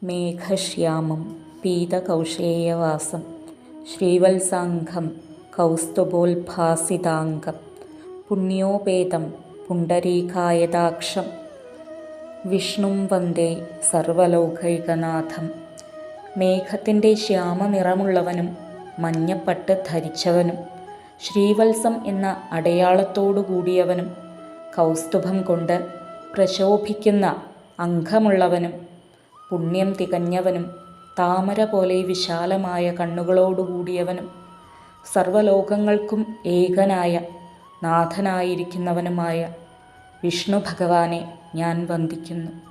മേഘശ്യാമം പീതകൗശേയവാസം ശ്രീവത്സാംഗം കൗസ്തുഭോത്ഭാസിതാംഗം പുണ്യോപേതം പുണ്ടരീകായതാക്ഷം വിഷ്ണും വന്ദേ സർവലോകൈകനാഥം. മേഘത്തിൻ്റെ ശ്യാമനിറമുള്ളവനും മഞ്ഞപ്പട്ട് ധരിച്ചവനും ശ്രീവത്സം എന്ന അടയാളത്തോടു കൂടിയവനും കൗസ്തുഭം കൊണ്ട് പ്രശോഭിക്കുന്ന അംഗമുള്ളവനും പുണ്യം തികഞ്ഞവനും താമര പോലെ വിശാലമായ കണ്ണുകളോടുകൂടിയവനും സർവലോകങ്ങൾക്കും ഏകനായ നാഥനായിരിക്കുന്നവനുമായ വിഷ്ണു ഭഗവാനെ ഞാൻ വന്ദിക്കുന്നു.